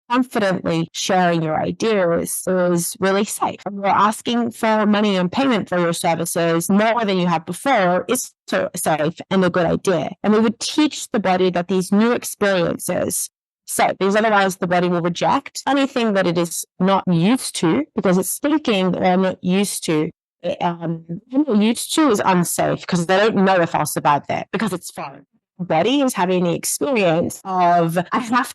confidently sharing your ideas is really safe. And you're asking for money and payment for your services more than you have before is so safe and a good idea. And we would teach the body that these new experiences safe, because otherwise the body will reject anything that it is not used to, because it's thinking that I'm not used to. Used to is unsafe because they don't know if I'll survive that because it's foreign. Body is having the experience of I have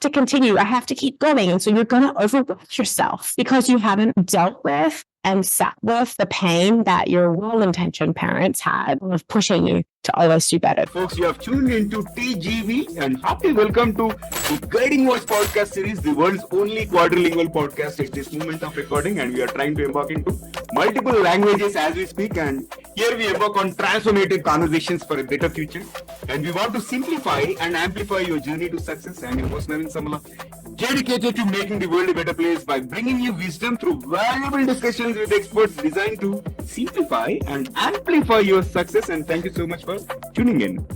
to continue, I have to keep going, and so you're going to overwork yourself because you haven't dealt with and sat with the pain that your well-intentioned parents had of pushing you to always do better. Folks, you have tuned into TGV and happy welcome to the Guiding Voice podcast series, the world's only quadrilingual podcast at this moment of recording, and we are trying to embark into multiple languages as we speak, and here we embark on transformative conversations for a better future, and we want to simplify and amplify your journey to success. I'm your host Navin Samala, dedicated to making the world a better place by bringing you wisdom through valuable discussions with experts designed to simplify and amplify your success. And thank you so much for tuning in.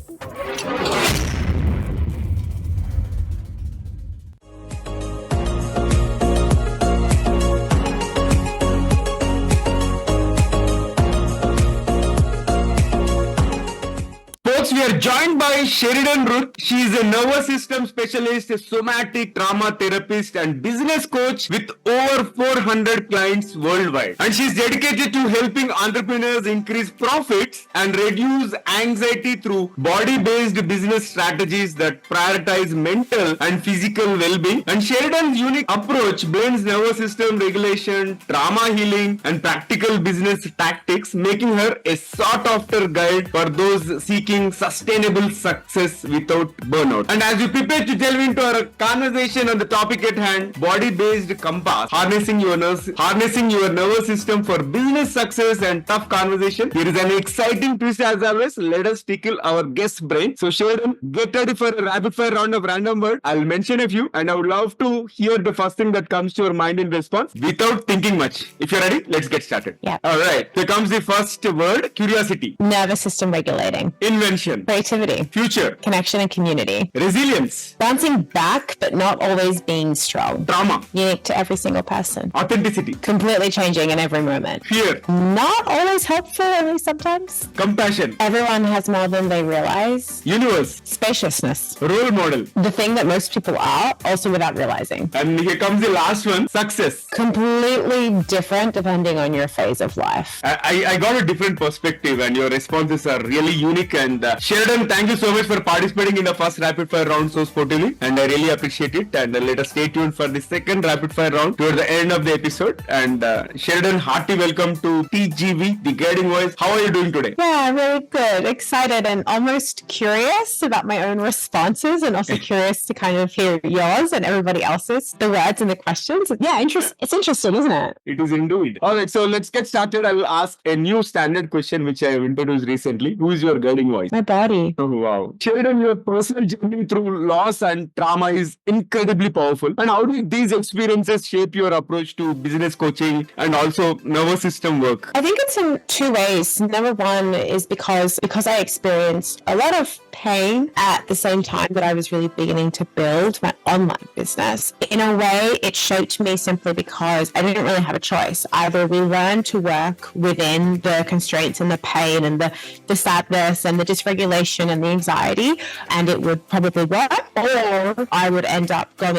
We are joined by Sheridan Rook. She is a nervous system specialist, a somatic trauma therapist, and business coach with over 400 clients worldwide. And she is dedicated to helping entrepreneurs increase profits and reduce anxiety through body-based business strategies that prioritize mental and physical well-being. And Sheridan's unique approach blends nervous system regulation, trauma healing, and practical business tactics, making her a sought-after guide for those seeking sustainable success without burnout. And as we prepare to delve into our conversation on the topic at hand, body-based compass, harnessing your nervous system for business success and tough conversation, here is an exciting twist as always. Let us tickle our guest's brain. So Sheridan, get ready for a rapid fire round of random words. I'll mention a few and I would love to hear the first thing that comes to your mind in response without thinking much. If you're ready, let's get started. Yeah. Alright, here comes the first word: curiosity. Nervous system regulating. Invention. Creativity. Future. Connection and community. Resilience. Bouncing back, but not always being strong. Trauma. Unique to every single person. Authenticity. Completely changing in every moment. Fear. Not always helpful, only sometimes. Compassion. Everyone has more than they realize. Universe. Spaciousness. Role model. The thing that most people are, also without realizing. And here comes the last one: success. Completely different depending on your phase of life. I got a different perspective and your responses are really unique. And Sheridan, thank you so much for participating in the first rapid fire round so sportively, and I really appreciate it. And let us stay tuned for the second rapid fire round toward the end of the episode. And Sheridan, hearty welcome to TGV, the Guiding Voice. How are you doing today? Yeah, really good. Excited and almost curious about my own responses, and also curious to kind of hear yours and everybody else's, the words and the questions. Yeah, it's interesting, isn't it? It is indeed. Alright, so let's get started. I will ask a new standard question which I have introduced recently. Who is your guiding voice? My body. Oh, wow. Sheridan, your personal journey through loss and trauma is incredibly powerful. And how do these experiences shape your approach to business coaching and also nervous system work? I think it's in two ways. Number one is because I experienced a lot of pain at the same time that I was really beginning to build my online business. In a way, it shaped me simply because I didn't really have a choice. Either we learned to work within the constraints and the pain and the sadness and the dysregulation and the anxiety, and it would probably work, or I would end up I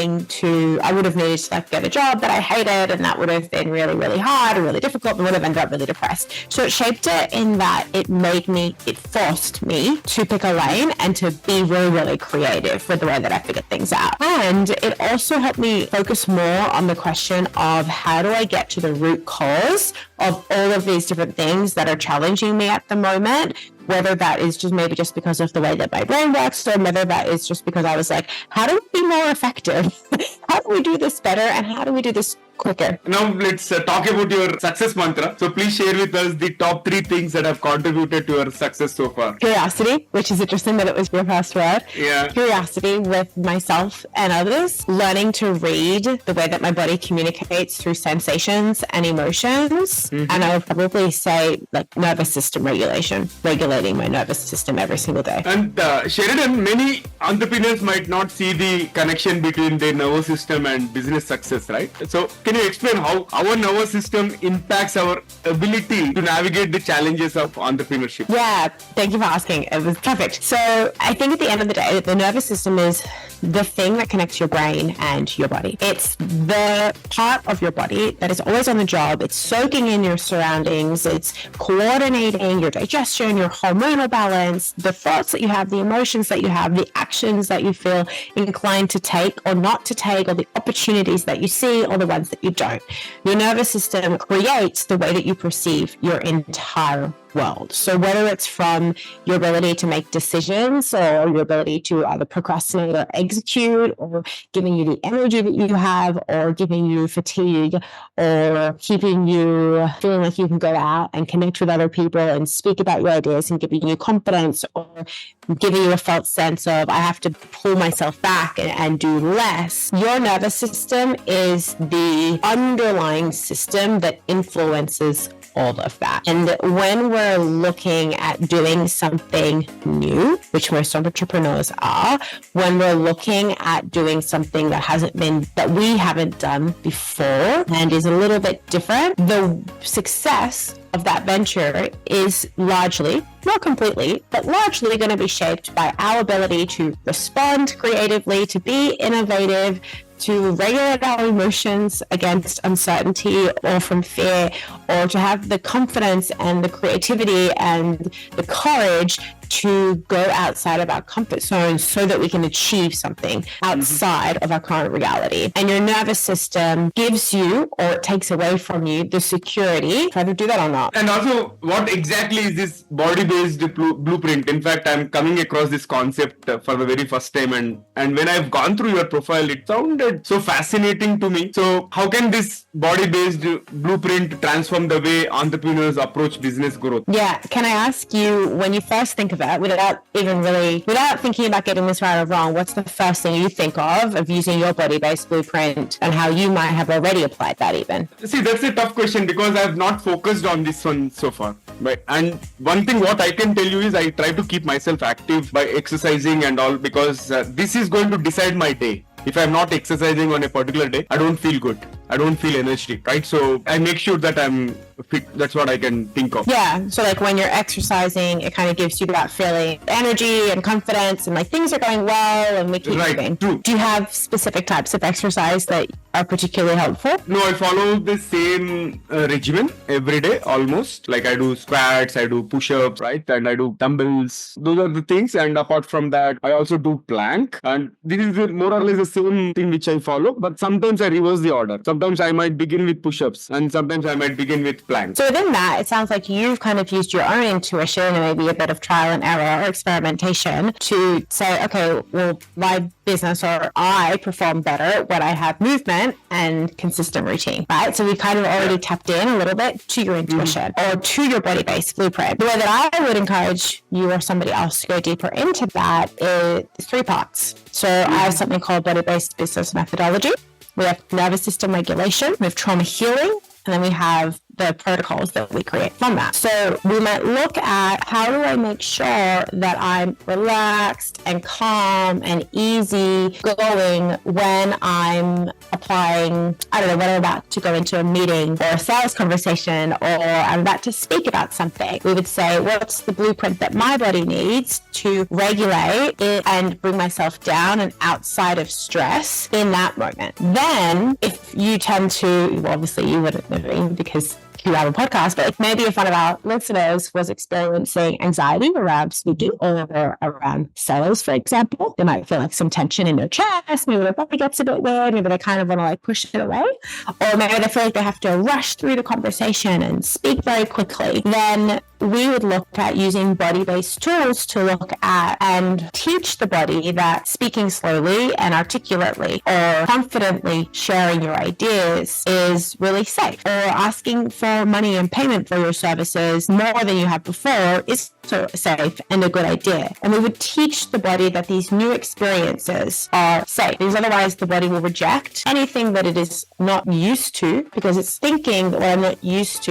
would have needed to get a job that I hated, and that would have been really, really hard and really difficult, and would have ended up really depressed. So it shaped it in that it forced me to pick a lane and to be really, really creative with the way that I figured things out. And it also helped me focus more on the question of how do I get to the root cause of all of these different things that are challenging me at the moment, whether that is just because of the way that my brain works, or whether that is just because I was like, how do we be more effective? How do we do this better? And how do we do this quicker. Now let's talk about your success mantra. So please share with us the top 3 things that have contributed to your success so far. Curiosity, which is interesting that it was your first word. Yeah. Curiosity with myself and others. Learning to read the way that my body communicates through sensations and emotions. And I would probably say like nervous system regulation, regulating my nervous system every single day. And Sheridan, many entrepreneurs might not see the connection between their nervous system and business success, right? So can you explain how our nervous system impacts our ability to navigate the challenges of entrepreneurship? Yeah, thank you for asking. It was perfect. So I think at the end of the day, the nervous system is the thing that connects your brain and your body. It's the part of your body that is always on the job. It's soaking in your surroundings. It's coordinating your digestion, your hormonal balance, the thoughts that you have, the emotions that you have, the actions that you feel inclined to take or not to take, or the opportunities that you see or the ones that you don't. Your nervous system creates the way that you perceive your entire world. So whether it's from your ability to make decisions or your ability to either procrastinate or execute, or giving you the energy that you have, or giving you fatigue, or keeping you feeling like you can go out and connect with other people and speak about your ideas and giving you confidence, or giving you a false sense of I have to pull myself back and do less. Your nervous system is the underlying system that influences all of that. And when we're looking at doing something new, which most entrepreneurs are, when we're looking at doing something that we haven't done before and is a little bit different, the success of that venture is largely, not completely, but largely going to be shaped by our ability to respond creatively, to be innovative, to regulate our emotions against uncertainty or from fear, or to have the confidence and the creativity and the courage to go outside of our comfort zone so that we can achieve something outside of our current reality. And your nervous system gives you, or it takes away from you, the security to either do that or not. And also, what exactly is this body-based blueprint? In fact, I'm coming across this concept for the very first time, and when I've gone through your profile, it sounded so fascinating to me. So how can this body-based blueprint transform the way entrepreneurs approach business growth? Yeah. Can I ask you, when you first think of it, without thinking about getting this right or wrong, what's the first thing you think of using your body-based blueprint, and how you might have already applied that even? See, that's a tough question because I have not focused on this one so far. Right. And one thing what I can tell you is I try to keep myself active by exercising and all, because this is going to decide my day. If I'm not exercising on a particular day, I don't feel good. I don't feel energetic, right? So I make sure that I'm fit. That's what I can think of. Yeah. So like when you're exercising, it kind of gives you that feeling, energy and confidence, and like things are going well and we keep moving. True. Do you have specific types of exercise that are particularly helpful? No, I follow the same regimen every day almost. Like I do squats, I do push-ups, right? And I do dumbbells. Those are the things. And apart from that, I also do plank. And this is more or less the same thing which I follow. But sometimes I reverse the order. Sometimes I might begin with push-ups and sometimes I might begin with plank. So within that, it sounds like you've kind of used your own intuition and maybe a bit of trial and error or experimentation to say, okay, well, my business or I perform better when I have movement and consistent routine, right? So we've kind of already tapped in a little bit to your intuition or to your body-based blueprint. The way that I would encourage you or somebody else to go deeper into that is 3 parts. So I have something called body-based business methodology. We have nervous system regulation, we have trauma healing, and then we have the protocols that we create from that. So we might look at, how do I make sure that I'm relaxed and calm and easy going when I'm applying, I don't know, when I'm about to go into a meeting or a sales conversation, or I'm about to speak about something. We would say, what's the blueprint that my body needs to regulate it and bring myself down and outside of stress in that moment. Then if you tend to, well, obviously you wouldn't know because 2-hour podcast, but maybe if one of our listeners was experiencing anxiety around speaking or around sales, for example, they might feel like some tension in their chest, maybe their body gets a bit weird, maybe they kind of want to like push it away, or maybe they feel like they have to rush through the conversation and speak very quickly. Then we would look at using body-based tools to look at and teach the body that speaking slowly and articulately or confidently sharing your ideas is really safe, or asking for money and payment for your services more than you have before is so safe and a good idea. And we would teach the body that these new experiences are safe, because otherwise the body will reject anything that it is not used to, because it's thinking that what I'm not used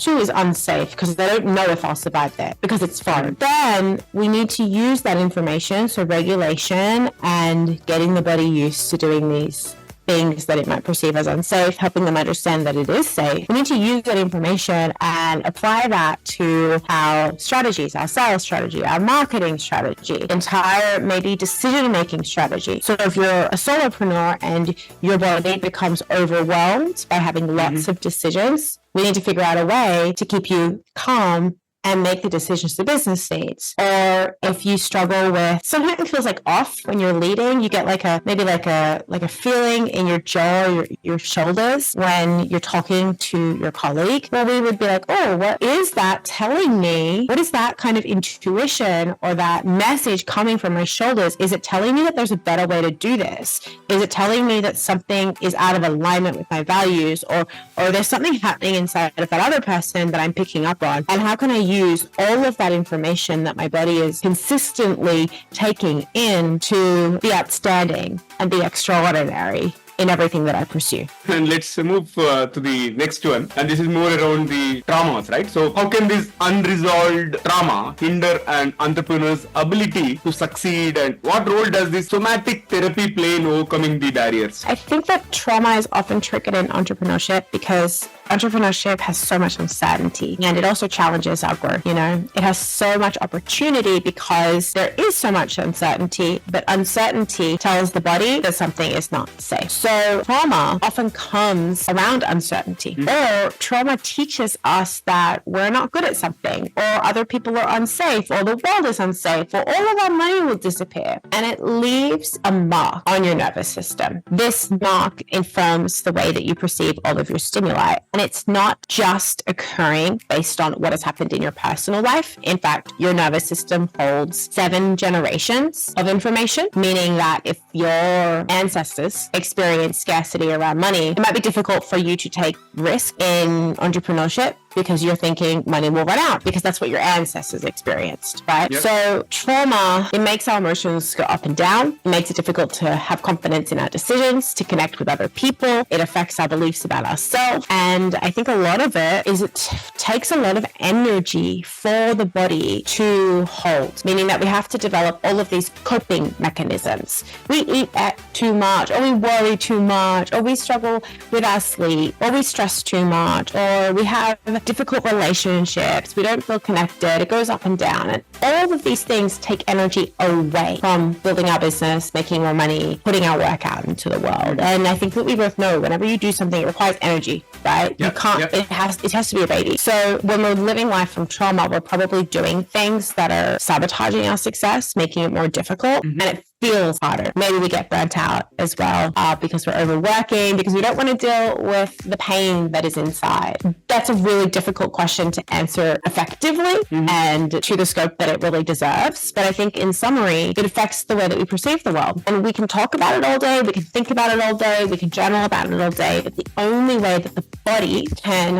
to is unsafe, because I don't know if I'll survive there because it's foreign. Then we need to use that information, so regulation and getting the body used to doing these things that it might perceive as unsafe, helping them understand that it is safe. We need to use that information and apply that to our strategies, our sales strategy, our marketing strategy, entire maybe decision-making strategy. So if you're a solopreneur and your body becomes overwhelmed by having lots of decisions, we need to figure out a way to keep you calm and make the decisions the business needs. Or if you struggle with, sometimes it feels like off when you're leading, you get like a feeling in your jaw, your shoulders when you're talking to your colleague, where we would be like, oh, what is that telling me? What is that kind of intuition or that message coming from my shoulders? Is it telling me that there's a better way to do this? Is it telling me that something is out of alignment with my values, or there's something happening inside of that other person that I'm picking up on? And how can I use all of that information that my body is consistently taking in to be outstanding and be extraordinary in everything that I pursue? And let's move to the next one. And this is more around the traumas, right? So how can this unresolved trauma hinder an entrepreneur's ability to succeed? And what role does this somatic therapy play in overcoming the barriers? I think that trauma is often triggered in entrepreneurship because entrepreneurship has so much uncertainty, and it also challenges our growth. It has so much opportunity because there is so much uncertainty, but uncertainty tells the body that something is not safe. So trauma often comes around uncertainty, or trauma teaches us that we're not good at something, or other people are unsafe, or the world is unsafe, or all of our money will disappear. And it leaves a mark on your nervous system. This mark informs the way that you perceive all of your stimuli. And it's not just occurring based on what has happened in your personal life. In fact, your nervous system holds 7 generations of information, meaning that if your ancestors experienced scarcity around money, it might be difficult for you to take risk in entrepreneurship because you're thinking money will run out, because that's what your ancestors experienced, right? Yep. So trauma, it makes our emotions go up and down. It makes it difficult to have confidence in our decisions, to connect with other people. It affects our beliefs about ourselves. And I think a lot of it is it takes a lot of energy for the body to hold, meaning that we have to develop all of these coping mechanisms. We eat too much, or we worry too much, or we struggle with our sleep, or we stress too much, or we have difficult relationships, we don't feel connected, it goes up and down. And all of these things take energy away from building our business, making more money, putting our work out into the world. And I think that we both know whenever you do something, it requires energy, right? You can't, it has to be a baby. So when we're living life from trauma, we're probably doing things that are sabotaging our success, making it more difficult, and it feels harder. Maybe we get burnt out as well because we're overworking, because we don't want to deal with the pain that is inside. That's a really difficult question to answer effectively and to the scope that it really deserves. But I think in summary, it affects the way that we perceive the world. And we can talk about it all day, we can think about it all day, we can journal about it all day, but the only way that the body can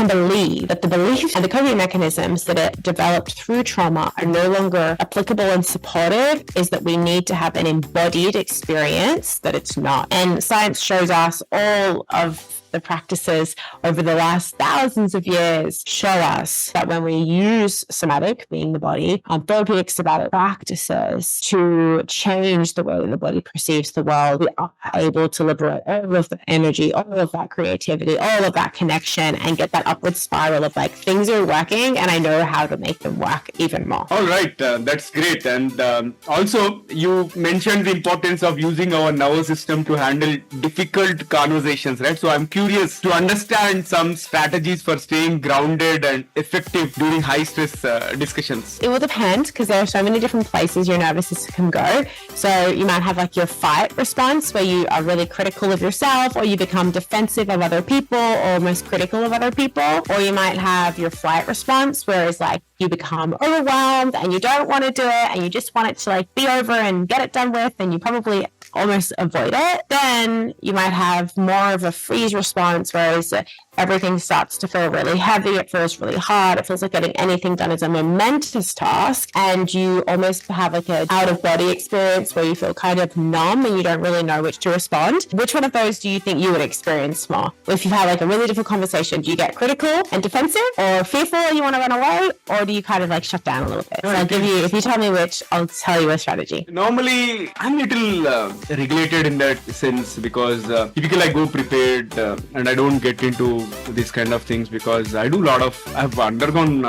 believe that the beliefs and the coping mechanisms that it developed through trauma are no longer applicable and supportive is that we need to have an embodied experience that it's not. And science shows us all of the practices over the last thousands of years show us that when we use somatic, being the body, therapeutic somatic practices to change the way the body perceives the world, we are able to liberate all of the energy, all of that creativity, all of that connection, and get that upward spiral of like, things are working and I know how to make them work even more. All right, that's great. And also you mentioned the importance of using our nervous system to handle difficult conversations, right? So I'm curious curious to understand some strategies for staying grounded and effective during high stress discussions. It will depend because there are so many different places your nervous system can go. So you might have like your fight response where you are really critical of yourself, or you become defensive of other people, or almost critical of other people. Or you might have your flight response, where it's like you become overwhelmed and you don't want to do it and you just want it to like be over and get it done with, and you probably almost avoid it. Then you might have more of a freeze response, whereas everything starts to feel really heavy, it feels really hard, it feels like getting anything done is a momentous task, and you almost have like an out-of-body experience where you feel kind of numb and you don't really know which to respond. Which one of those do you think you would experience more? If you've had like a really difficult conversation, do you get critical and defensive, or fearful and you want to run away, or do you kind of like shut down a little bit? So I'll give you, if you tell me which, I'll tell you a strategy. Normally, I'm a little regulated in that sense because typically I go prepared and I don't get into these kind of things because I've undergone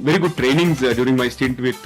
very good trainings during my stint with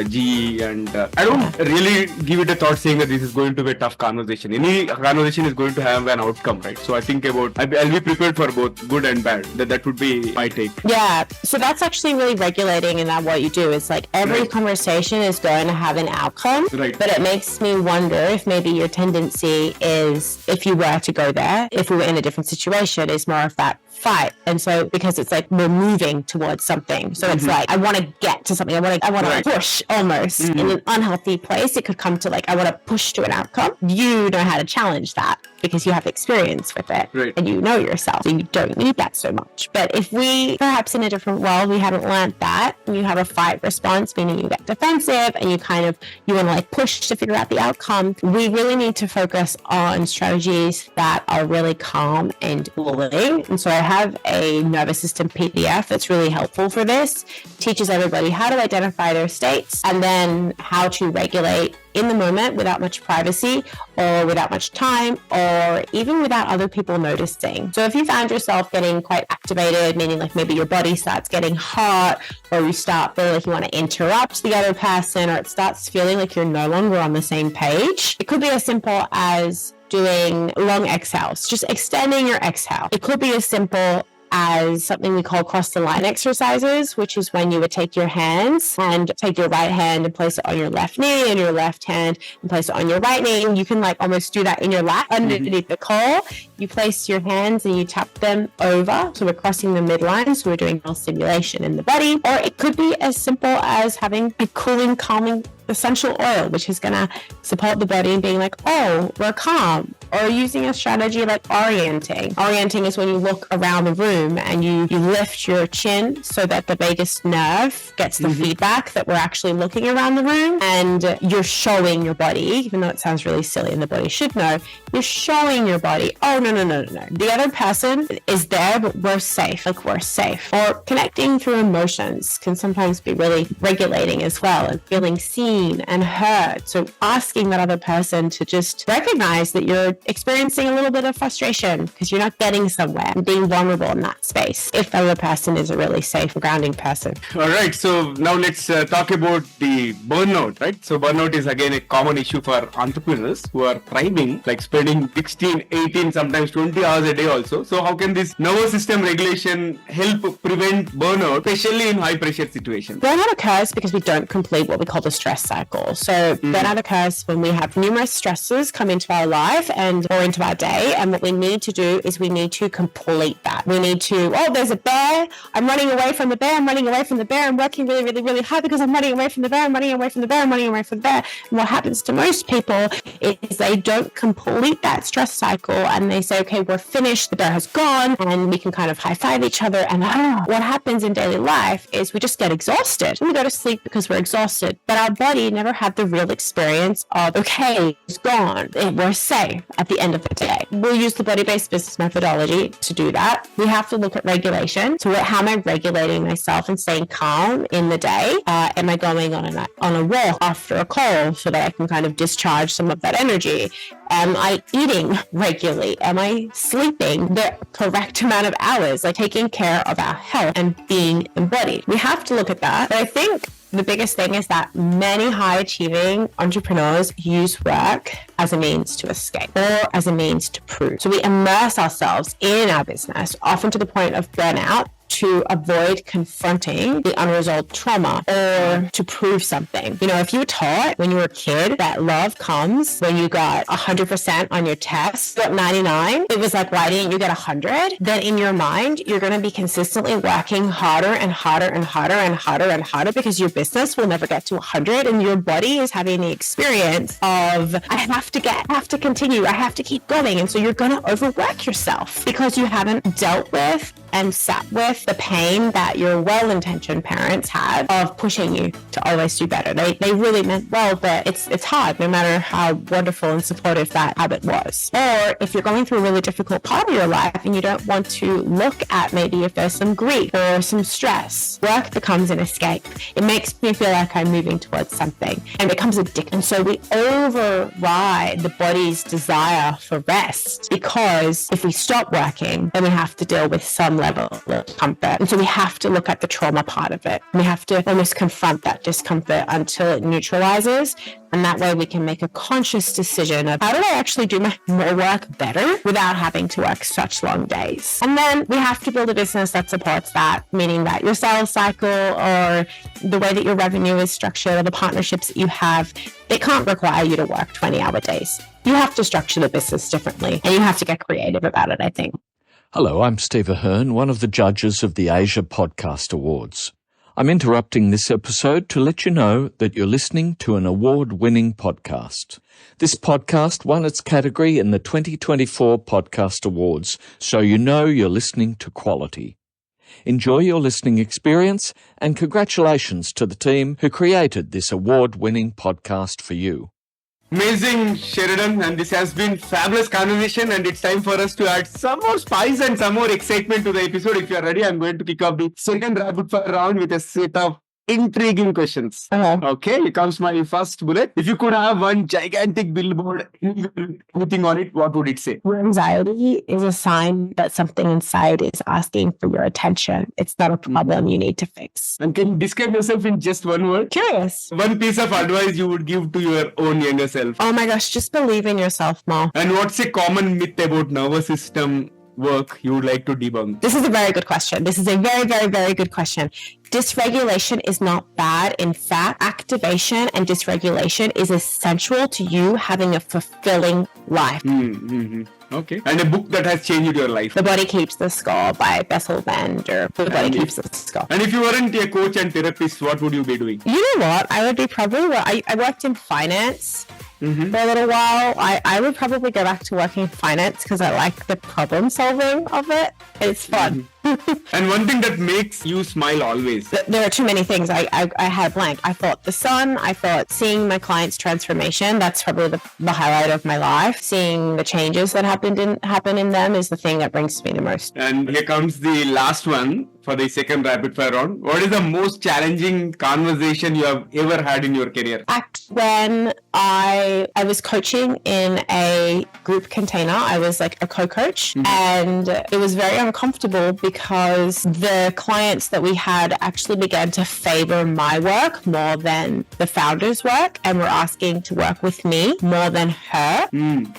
GE, and I don't really give it a thought saying that this is going to be a tough conversation. Any conversation is going to have an outcome, right? So I think about, I'll be prepared for both good and bad. That would be my take. Yeah, so that's actually really regulating in that what you do is like every conversation is going to have an outcome, but it makes me wonder if maybe your tendency is, if you were to go there, if we were in a different situation, is more of that fight. And so because it's like we're moving towards something, so it's like I want to get to something, I want to push almost in an unhealthy place. It could come to like I want to push to an outcome. You know how to challenge that because you have experience with it, and you know yourself, so you don't need that so much. But if we perhaps in a different world we haven't learned that, and you have a fight response, meaning you get defensive and you want to like push to figure out the outcome, we really need to focus on strategies that are really calm and cooling. And so I have a nervous system PDF that's really helpful for this. Teaches everybody how to identify their states and then how to regulate in the moment without much privacy or without much time or even without other people noticing. So if you found yourself getting quite activated, meaning like maybe your body starts getting hot, or you start feeling like you want to interrupt the other person, or it starts feeling like you're no longer on the same page, it could be as simple as doing long exhales, just extending your exhale. It could be as simple as something we call cross the line exercises, which is when you would take your hands and take your right hand and place it on your left knee and your left hand and place it on your right knee. And you can like almost do that in your lap underneath the collar. You place your hands and you tap them over. So we're crossing the midline. So we're doing more stimulation in the body. Or it could be as simple as having a cooling, calming essential oil, which is going to support the body and being like, oh, we're calm. Or using a strategy like orienting. Orienting is when you look around the room and you lift your chin so that the vagus nerve gets the feedback that we're actually looking around the room, and you're showing your body, even though it sounds really silly and the body should know, you're showing your body, oh, no. The other person is there, but we're safe. Like, we're safe. Or connecting through emotions can sometimes be really regulating as well, and feeling seen and heard. So asking that other person to just recognize that you're experiencing a little bit of frustration because you're not getting somewhere, and being vulnerable in that space if the other person is a really safe, grounding person. All right. So now let's talk about the burnout, right? So burnout is again a common issue for entrepreneurs who are thriving, like spending 16, 18, sometimes 20 hours a day also. So how can this nervous system regulation help prevent burnout, especially in high pressure situations? Burnout occurs because we don't complete what we call the stress cycle. So burnout occurs when we have numerous stresses come into our life or into our day, and what we need to do is we need to complete that. We need to, there's a bear, I'm running away from the bear, I'm running away from the bear, I'm working really, really, really hard because I'm running away from the bear, I'm running away from the bear, I'm running away from the bear. And what happens to most people is they don't complete that stress cycle, and they say, okay, we're finished, the bear has gone, and we can kind of high-five each other, and what happens in daily life is we just get exhausted. We go to sleep because we're exhausted, but our body never had the real experience of, okay, it's gone, we're safe at the end of the day. We'll use the body-based business methodology to do that. We have to look at regulation. So how am I regulating myself and staying calm in the day? Am I going on a walk after a call so that I can kind of discharge some of that energy? Am I eating regularly? Am I sleeping the correct amount of hours? Like taking care of our health and being embodied. We have to look at that. But I think the biggest thing is that many high achieving entrepreneurs use work as a means to escape or as a means to prove. So we immerse ourselves in our business, often to the point of burnout, to avoid confronting the unresolved trauma or to prove something. You know, if you were taught when you were a kid that love comes when you got 100% on your test, got 99, it was like, why didn't you get 100? Then in your mind, you're going to be consistently working harder and harder and harder and harder and harder because your business will never get to 100 and your body is having the experience of, I have to continue, I have to keep going. And so you're going to overwork yourself because you haven't dealt with and sat with the pain that your well-intentioned parents had of pushing you to always do better. They really meant well, but it's hard no matter how wonderful and supportive that habit was. Or if you're going through a really difficult part of your life and you don't want to look at maybe if there's some grief or some stress, work becomes an escape. It makes me feel like I'm moving towards something and it becomes addictive. And so we override the body's desire for rest because if we stop working, then we have to deal with some level of comfort. And so we have to look at the trauma part of it. We have to almost confront that discomfort until it neutralizes. And that way we can make a conscious decision of how do I actually do my work better without having to work such long days. And then we have to build a business that supports that, meaning that your sales cycle or the way that your revenue is structured or the partnerships that you have, they can't require you to work 20-hour days. You have to structure the business differently and you have to get creative about it, I think. Hello, I'm Steve Ahern, one of the judges of the Asia Podcast Awards. I'm interrupting this episode to let you know that you're listening to an award-winning podcast. This podcast won its category in the 2024 Podcast Awards, so you know you're listening to quality. Enjoy your listening experience, and congratulations to the team who created this award-winning podcast for you. Amazing, Sheridan, and this has been fabulous conversation, and it's time for us to add some more spice and some more excitement to the episode. If you are ready, I'm going to kick off the second rapid fire round with a set of intriguing questions. Okay, here comes my first bullet. If you could have one gigantic billboard, anything on it, what would it say? Your anxiety is a sign that something inside is asking for your attention. It's not a problem you need to fix. And can you describe yourself in just one word? Curious. One piece of advice you would give to your own younger self. Oh my gosh, just believe in yourself more. And what's a common myth about nervous system work you would like to debunk? This is a very good question. This is a very, very, very good question. Dysregulation is not bad. In fact, activation and dysregulation is essential to you having a fulfilling life. Okay. And a book that has changed your life. The Body Keeps the Score by Bessel van der. The Body Keeps the Score. And if you weren't a coach and therapist, what would you be doing? You know what? I would be probably, I worked in finance for a little while. I would probably go back to working in finance because I like the problem solving of it. It's fun. And one thing that makes you smile always. There are too many things. I had a blank. I thought the sun. I thought seeing my clients' transformation. That's probably the highlight of my life. Seeing the changes that happen in them is the thing that brings me the most. And here comes the last one for the second rapid fire round. What is the most challenging conversation you have ever had in your career? Back when I was coaching in a group container, I was like a co-coach, and it was very uncomfortable because the clients that we had actually began to favor my work more than the founder's work and were asking to work with me more than her.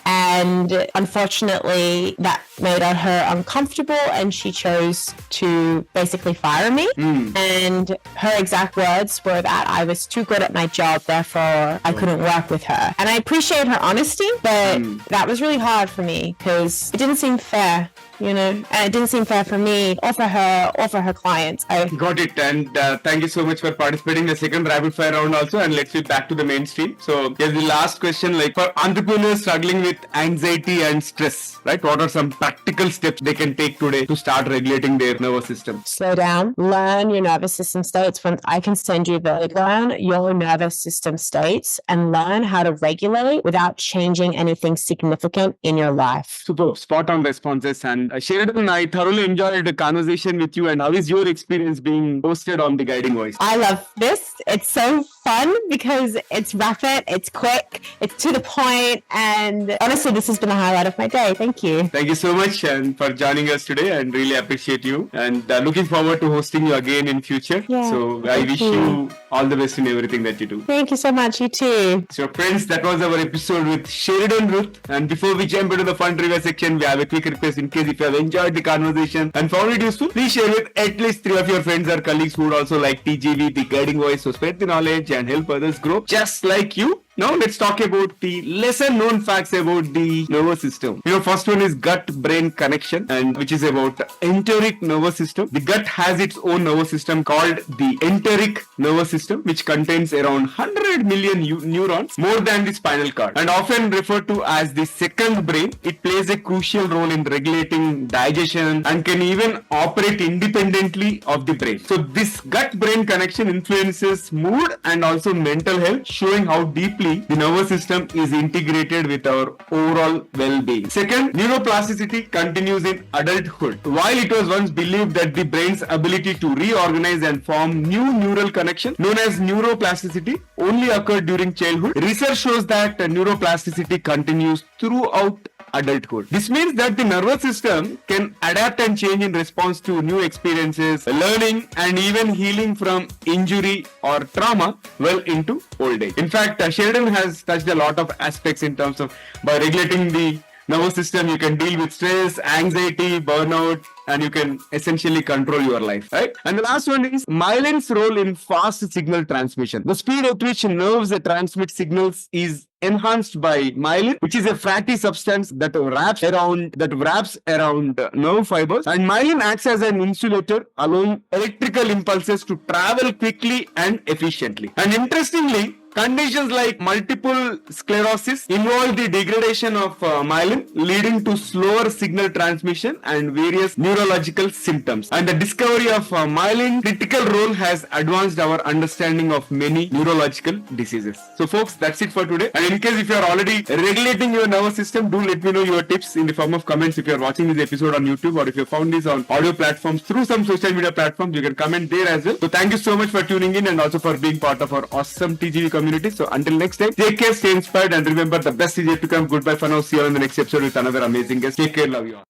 And unfortunately, that made her uncomfortable and she chose to basically fire me. And her exact words were that I was too good at my job, therefore I couldn't work with her. And I appreciate her honesty, but that was really hard for me because it didn't seem fair. And it didn't seem fair for me or for her clients. Got it. And thank you so much for participating in the second rapid fire round also. And let's get back to the mainstream. So here's the last question. Like for entrepreneurs struggling with anxiety and stress, right? What are some practical steps they can take today to start regulating their nervous system? Slow down. Learn your nervous system states. When I can send you learn your nervous system states and learn how to regulate without changing anything significant in your life. Super. Spot on responses. And Sheridan, I thoroughly enjoyed the conversation with you. And how is your experience being hosted on The Guiding Voice? I love this. It's so fun because it's rapid, it's quick, it's to the point, and honestly, this has been the highlight of my day. Thank you. Thank you so much and for joining us today, and really appreciate you, and looking forward to hosting you again in future. Yeah, So I wish you all the best in everything that you do. Thank you so much. You too. So friends, that was our episode with Sheridan Rook. And before we jump into the fun trivia section, we have a quick request. In case if you have enjoyed the conversation and found it useful, please share with at least 3 of your friends or colleagues who would also like TGV, the guiding voice, so spread the knowledge and help others grow just like you. Now let's talk about the lesser known facts about the nervous system. First one is gut-brain connection, and which is about enteric nervous system. The gut has its own nervous system called the enteric nervous system, which contains around 100 million neurons, more than the spinal cord, and often referred to as the second brain. It plays a crucial role in regulating digestion and can even operate independently of the brain. So this gut-brain connection influences mood and also mental health, showing how deeply the nervous system is integrated with our overall well-being. Second, neuroplasticity continues in adulthood. While it was once believed that the brain's ability to reorganize and form new neural connections, known as neuroplasticity, only occurred during childhood, research shows that neuroplasticity continues throughout adulthood. This means that the nervous system can adapt and change in response to new experiences, learning, and even healing from injury or trauma well into old age. In fact, Sheridan has touched a lot of aspects in terms of by regulating the nervous system, you can deal with stress, anxiety, burnout, and you can essentially control your life, right? And the last one is myelin's role in fast signal transmission. The speed at which nerves transmit signals is enhanced by myelin, which is a fatty substance that wraps around nerve fibers. And myelin acts as an insulator, allowing electrical impulses to travel quickly and efficiently. And interestingly, conditions like multiple sclerosis involve the degradation of myelin, leading to slower signal transmission and various neurological symptoms. And the discovery of myelin critical role has advanced our understanding of many neurological diseases. So folks, that's it for today. And in case if you are already regulating your nervous system, do let me know your tips in the form of comments. If you are watching this episode on YouTube, or if you found this on audio platforms through some social media platforms, you can comment there as well. So thank you so much for tuning in and also for being part of our awesome TGV community. So until next time, take care, stay inspired, and remember, the best is yet to come. Goodbye for now. See you on the next episode with another amazing guest. Take care. Love you all.